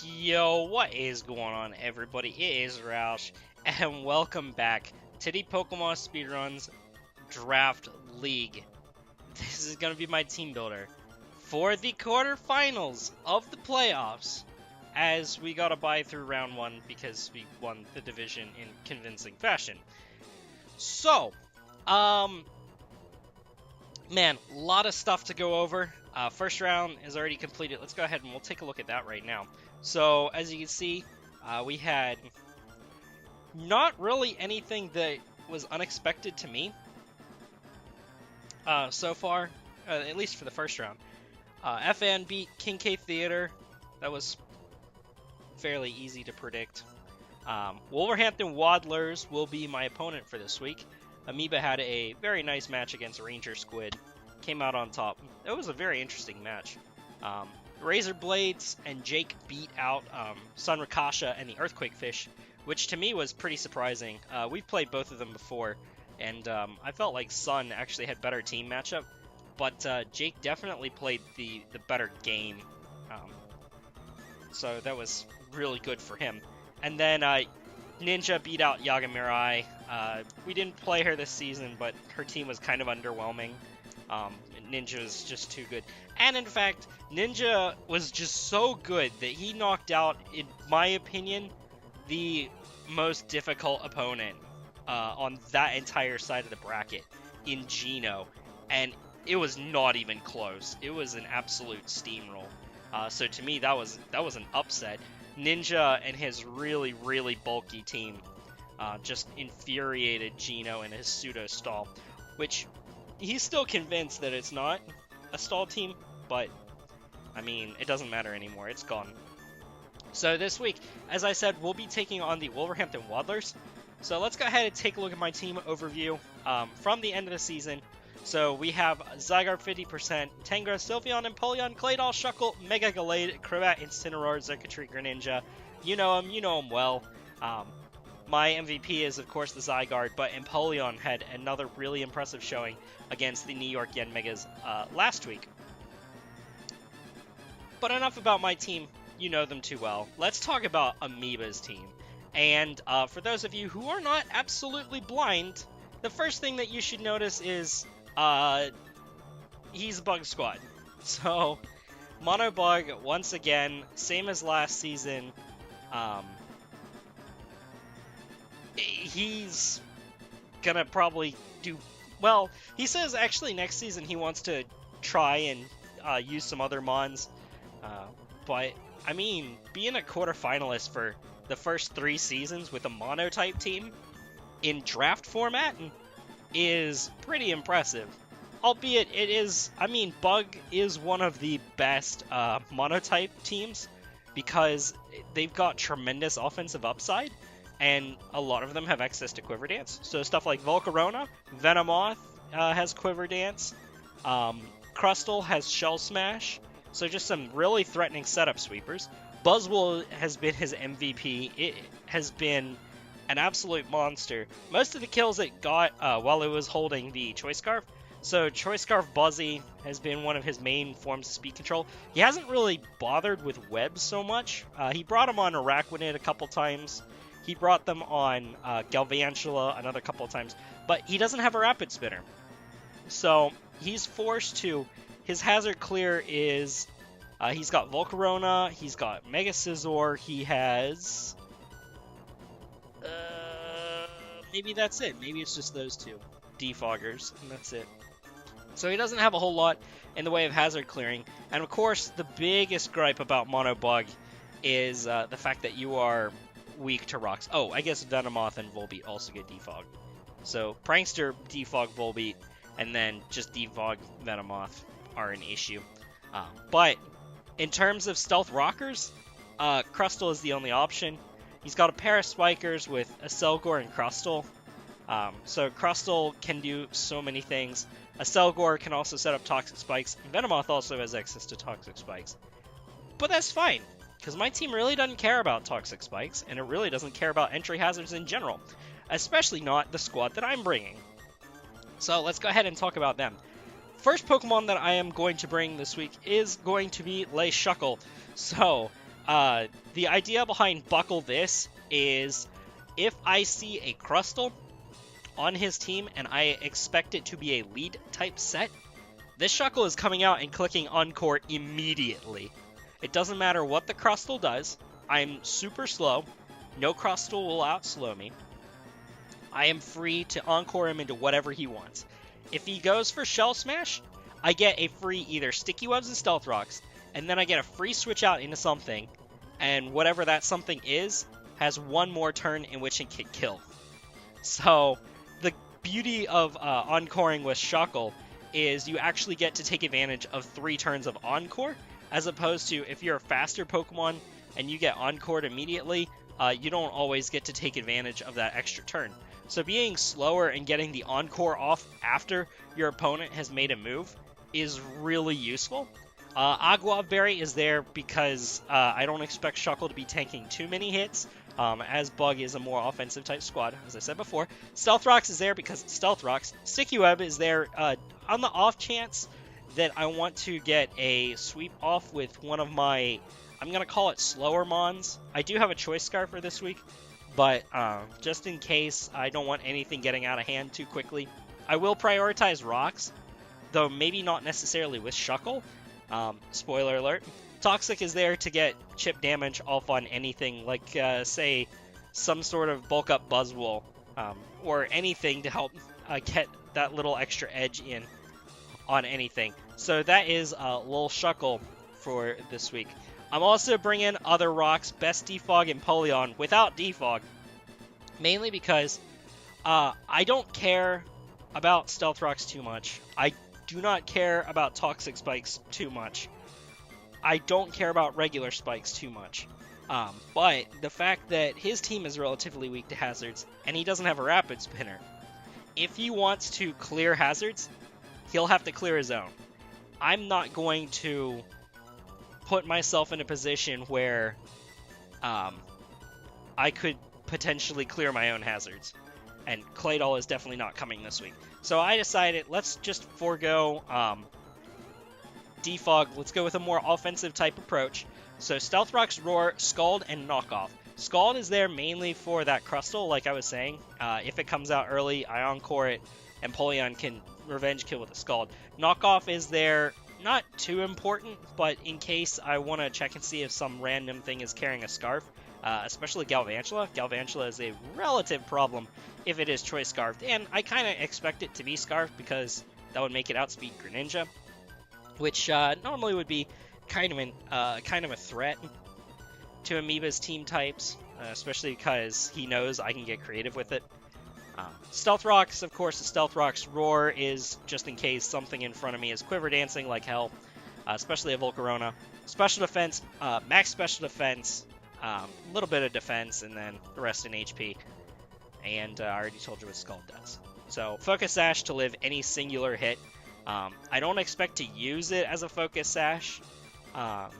Yo, what is going on, everybody? It is Roush, and welcome back to the Pokemon Speedruns Draft League. This is going to be my team builder for the quarterfinals of the playoffs, as we got to buy through round one because we won the division in convincing fashion. So, man, a lot of stuff to go over. First round is already completed. Let's go ahead and we'll take a look at that right now. So, as you can see, we had not really anything that was unexpected to me so far, at least for the first round. FN beat King K Theater. That was fairly easy to predict. Wolverhampton Waddlers will be my opponent for this week. Amoeba had a very nice match against Ranger Squid. Came out on top. It was a very interesting match. Razor Blades and Jake beat out Sun Rakasha and the Earthquake Fish, which to me was pretty surprising. We've played both of them before, and I felt like Sun actually had better team matchup, but Jake definitely played the better game. So that was really good for him. And then Ninja beat out Yagamirai. We didn't play her this season, but her team was kind of underwhelming. Ninja was just too good. And in fact, Ninja was just so good that he knocked out, in my opinion, the most difficult opponent on that entire side of the bracket in Geno. And it was not even close. It was an absolute steamroll. So to me, that was an upset. Ninja and his really, really bulky team just infuriated Geno and his pseudo stall, which he's still convinced that it's not a stall team, but I mean, it doesn't matter anymore. It's gone. So this week, as I said, we'll be taking on the Wolverhampton Waddlers. So let's go ahead and take a look at my team overview from the end of the season. So we have Zygarde 50%, Tangra, Sylveon, Empoleon, Claydol, Shuckle, Mega Gallade, Crobat, Incineroar, Xurkitree, Greninja. You know him well. My MVP is, of course, the Zygarde, but Empoleon had another really impressive showing against the New York Yanmegas last week. But enough about my team. You know them too well. Let's talk about Amoeba's team. And for those of you who are not absolutely blind, the first thing that you should notice is he's BugSquad. So, Monobug, once again, same as last season. He's gonna probably do well. He says actually next season he wants to try and use some other mons, but I mean, being a quarterfinalist for the first 3 seasons with a mono-type team in draft format is pretty impressive. Albeit it is, I mean, Bug is one of the best mono-type teams because they've got tremendous offensive upside, and a lot of them have access to Quiver Dance. So stuff like Volcarona, Venomoth has Quiver Dance, Crustle has Shell Smash, so just some really threatening setup sweepers. Buzzwole has been his MVP. It has been an absolute monster. Most of the kills it got while it was holding the Choice Scarf. So Choice Scarf Buzzy has been one of his main forms of speed control. He hasn't really bothered with webs so much. He brought them on Araquanid a couple times. He brought them on Galvantula another couple of times. But he doesn't have a Rapid Spinner. So he's forced to... His hazard clear is... he's got Volcarona, he's got Mega Scizor, he has... maybe that's it. Maybe it's just those two. Defoggers, and that's it. So he doesn't have a whole lot in the way of hazard clearing. And of course, the biggest gripe about Monobug is the fact that you are weak to rocks. Oh, I guess Venomoth and Volbeat also get defogged. So Prankster, defog Volbeat, and then just defog Venomoth are an issue. But in terms of stealth rockers, Crustle is the only option. He's got a pair of Spikers with a Selgor and Crustle. So Crustle can do so many things. A Selgor can also set up Toxic Spikes. Venomoth also has access to Toxic Spikes. But that's fine, because my team really doesn't care about Toxic Spikes, and it really doesn't care about entry hazards in general. Especially not the squad that I'm bringing. So let's go ahead and talk about them. First Pokemon that I am going to bring this week is going to be Shuckle. So, the idea behind Buckle This is if I see a Crustle on his team and I expect it to be a lead type set, this Shuckle is coming out and clicking Encore immediately. It doesn't matter what the Crustle does. I'm super slow. No Crustle will outslow me. I am free to Encore him into whatever he wants. If he goes for Shell Smash, I get a free either Sticky Webs and Stealth Rocks, and then I get a free switch out into something, and whatever that something is, has one more turn in which it can kill. So, the beauty of Encoring with Shuckle is you actually get to take advantage of 3 turns of Encore, as opposed to if you're a faster Pokemon and you get Encored immediately, you don't always get to take advantage of that extra turn. So being slower and getting the Encore off after your opponent has made a move is really useful. Agua Berry is there because I don't expect Shuckle to be tanking too many hits, as Bug is a more offensive type squad, as I said before. Stealth Rocks is there because it's Stealth Rocks. Sticky Web is there on the off chance that I want to get a sweep off with one of my, I'm going to call it slower Mons. I do have a Choice Scarf for this week, but just in case I don't want anything getting out of hand too quickly, I will prioritize Rocks, though maybe not necessarily with Shuckle. Spoiler alert. Toxic is there to get chip damage off on anything, like, say, some sort of bulk up Buzzwole, or anything to help get that little extra edge in on anything. So that is Lil Shuckle for this week. I'm also bringing other rocks, Best Defog and Polion, without Defog, mainly because I don't care about Stealth Rocks too much. I do not care about Toxic Spikes too much. I don't care about regular Spikes too much. But the fact that his team is relatively weak to hazards, and he doesn't have a Rapid Spinner, if he wants to clear hazards, he'll have to clear his own. I'm not going to put myself in a position where I could potentially clear my own hazards. And Claydol is definitely not coming this week. So I decided, let's just forego Defog. Let's go with a more offensive type approach. So Stealth Rocks, Roar, Scald, and Knockoff. Scald is there mainly for that Crustle, like I was saying. If it comes out early, I Encore it, and Polion can Revenge Kill with a Scald. Knockoff is there, not too important, but in case I want to check and see if some random thing is carrying a Scarf, especially Galvantula. Galvantula is a relative problem if it is Choice Scarfed, and I kind of expect it to be Scarfed because that would make it outspeed Greninja, which normally would be kind of a threat to Amoeba's team types, especially because he knows I can get creative with it. Stealth Rocks, of course, the Stealth Rocks Roar is just in case something in front of me is Quiver Dancing like hell, especially a Volcarona. Special Defense, Max Special Defense, a little bit of Defense, and then the rest in HP. And I already told you what Scald does. So, Focus Sash to live any singular hit. I don't expect to use it as a Focus Sash. I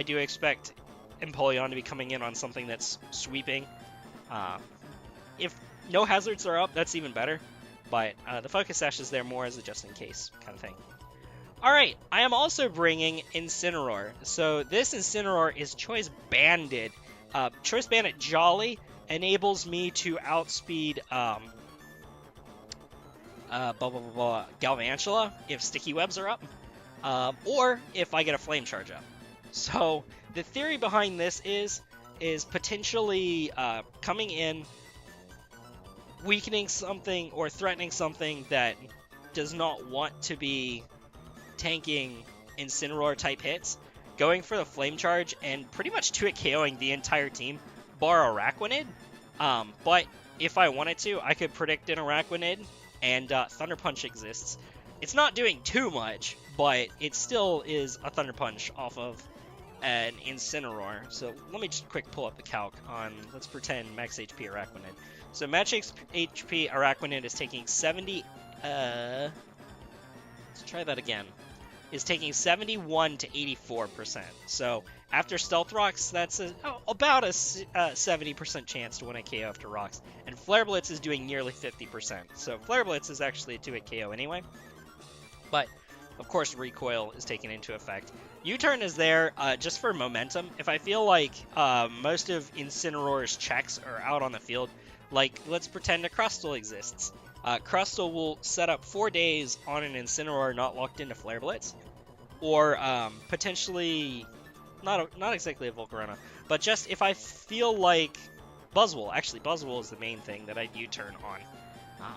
do expect Empoleon to be coming in on something that's sweeping. If no hazards are up, that's even better. But the Focus Sash is there more as a just-in-case kind of thing. Alright, I am also bringing Incineroar. So this Incineroar is Choice Banded. Choice Banded Jolly enables me to outspeed Galvantula if Sticky Webs are up, or if I get a Flame Charge up. So the theory behind this is potentially coming in, weakening something or threatening something that does not want to be tanking Incineroar type hits, going for the Flame Charge and pretty much 2-hit KOing the entire team, bar Araquanid. But if I wanted to, I could predict an Araquanid, and Thunder Punch exists. It's not doing too much, but it still is a Thunder Punch off of an Incineroar. So let me just quick pull up the calc on, let's pretend Max HP Araquanid. So Max HP Araquanid is taking 70, let's try that again, is taking 71 to 84%. So after Stealth Rocks, that's about a 70% chance to win a KO after Rocks. And Flare Blitz is doing nearly 50%. So Flare Blitz is actually a 2-hit KO anyway. But Of course, recoil is taken into effect. U-turn is there just for momentum. If I feel like most of Incineroar's checks are out on the field, like let's pretend a Crustle exists. Crustle will set up 4 days on an Incineroar not locked into Flare Blitz, or potentially not exactly a Volcarona, but just if I feel like Buzzwole. Actually, Buzzwole is the main thing that I'd U-turn on,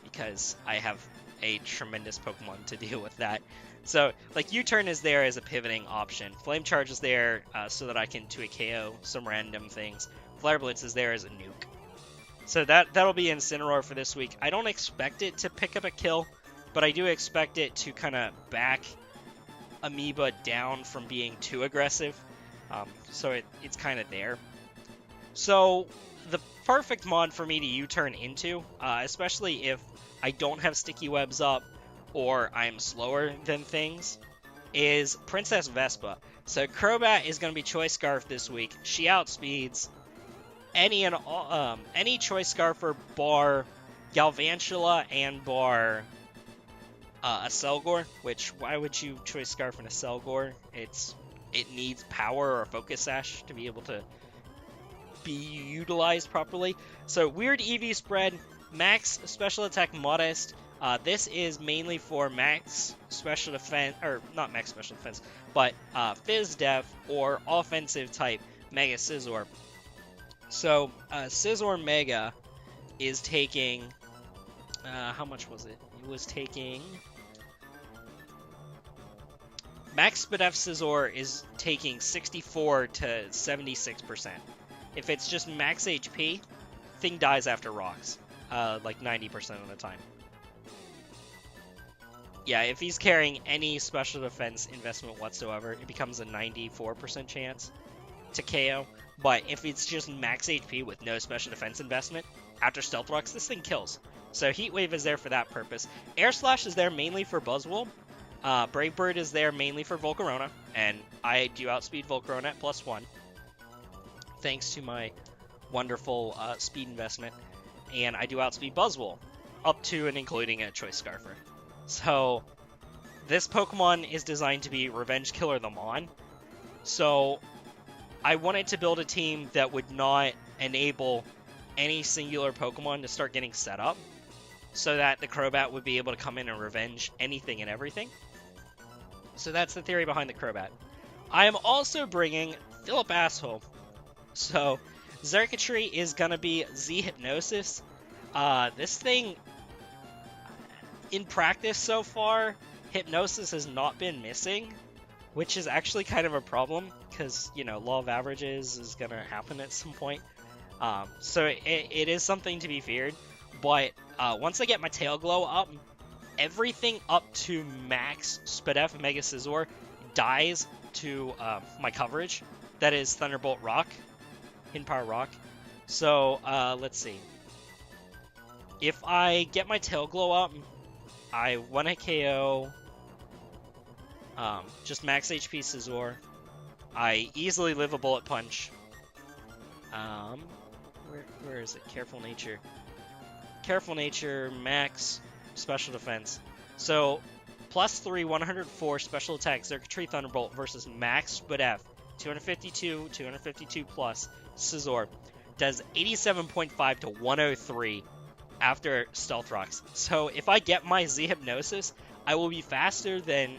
because I have a tremendous Pokemon to deal with that. So, like, U-turn is there as a pivoting option. Flame Charge is there so that I can 2-hit KO some random things. Flare Blitz is there as a nuke. So that'll be Incineroar for this week. I don't expect it to pick up a kill, but I do expect it to kind of back Amoeba down from being too aggressive. So it's kind of there. So the perfect mod for me to U-turn into, especially if I don't have sticky webs up or I'm slower than things, is Princess Vespa. So Crobat is going to be Choice Scarf this week. She outspeeds any Choice Scarfer bar Galvantula and bar a Selgor, which why would you Choice Scarf in a Selgor? It needs power or Focus Sash to be able to be utilized properly. So weird EV spread, max special attack modest. This is mainly for max special defense, or not max special defense, but Fizz Def or offensive type Mega Scizor. So Scizor Mega is taking, how much was it? It was taking, max Spadef Scizor is taking 64 to 76%. If it's just max HP, thing dies after rocks, like 90% of the time. Yeah, if he's carrying any special defense investment whatsoever, it becomes a 94% chance to KO. But if it's just max HP with no special defense investment, after Stealth Rocks, this thing kills. So Heat Wave is there for that purpose. Air Slash is there mainly for Buzzwole. Brave Bird is there mainly for Volcarona, and I do outspeed Volcarona at +1. Thanks to my wonderful speed investment, and I do outspeed Buzzwole, up to and including a Choice Scarfer. So, this Pokemon is designed to be Revenge Killer the Mon, so I wanted to build a team that would not enable any singular Pokemon to start getting set up, so that the Crobat would be able to come in and revenge anything and everything. So that's the theory behind the Crobat. I am also bringing Philip Asshole. So, Xurkitree is going to be Z-Hypnosis. This thing, in practice so far, Hypnosis has not been missing, which is actually kind of a problem, because, you know, law of averages is going to happen at some point. So it is something to be feared, but once I get my Tail Glow up, everything up to max Spadef Mega Scizor dies to my coverage. That is Thunderbolt Rock. Hidden Power Rock. So, let's see. If I get my Tail Glow up, I 1-hit KO, just max HP Scizor. I easily live a Bullet Punch. Where is it? Careful Nature. Careful Nature, max Special Defense. So, +3, 104 Special Attack, Xurkitree Thunderbolt versus max Spadef, 252, 252 plus. Scizor does 87.5 to 103 after Stealth Rocks. So if I get my Z-Hypnosis, I will be faster than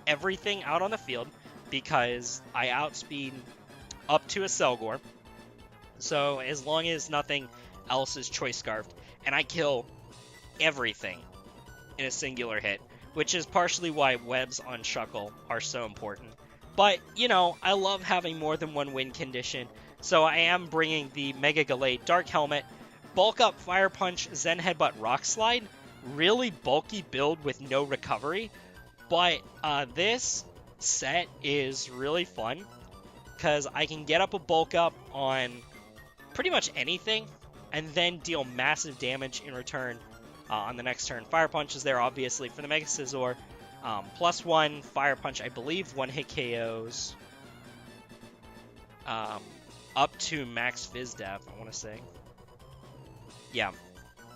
everything out on the field because I outspeed up to a Selgor. So as long as nothing else is Choice Scarfed, and I kill everything in a singular hit, which is partially why webs on Shuckle are so important. But, you know, I love having more than one win condition. So I am bringing the Mega Gallade Dark Helmet, Bulk Up Fire Punch, Zen Headbutt Rock Slide, really bulky build with no recovery, but this set is really fun because I can get up a Bulk Up on pretty much anything and then deal massive damage in return on the next turn. Fire Punch is there obviously for the Mega Scizor, +1 Fire Punch, I believe 1-hit KOs. Up to max Fizz Def, I want to say. Yeah.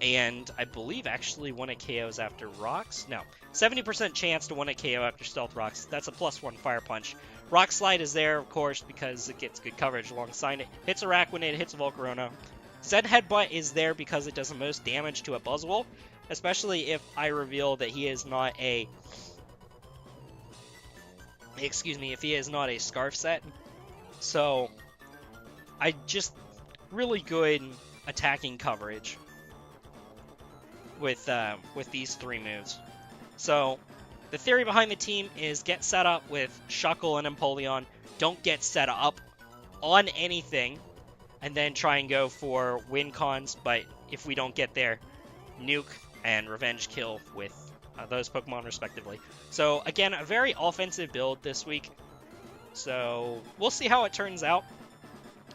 And I believe actually 1-hit KOs after rocks. No, 70% chance to 1-hit KO after stealth rocks. That's a +1 fire punch. Rock slide is there, of course, because it gets good coverage alongside it. Hits a rack when it hits a Volcarona. Zen headbutt is there because it does the most damage to a Buzzwole, especially if I reveal that he is not a... Excuse me, if he is not a Scarf set. So, I just really good attacking coverage with these 3 moves. So, the theory behind the team is get set up with Shuckle and Empoleon. Don't get set up on anything, and then try and go for win cons, but if we don't get there, nuke and revenge kill with those Pokemon respectively. So again, a very offensive build this week. So we'll see how it turns out.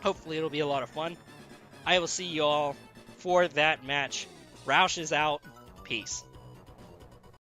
Hopefully it'll be a lot of fun. I will see you all for that match. Roush is out. Peace.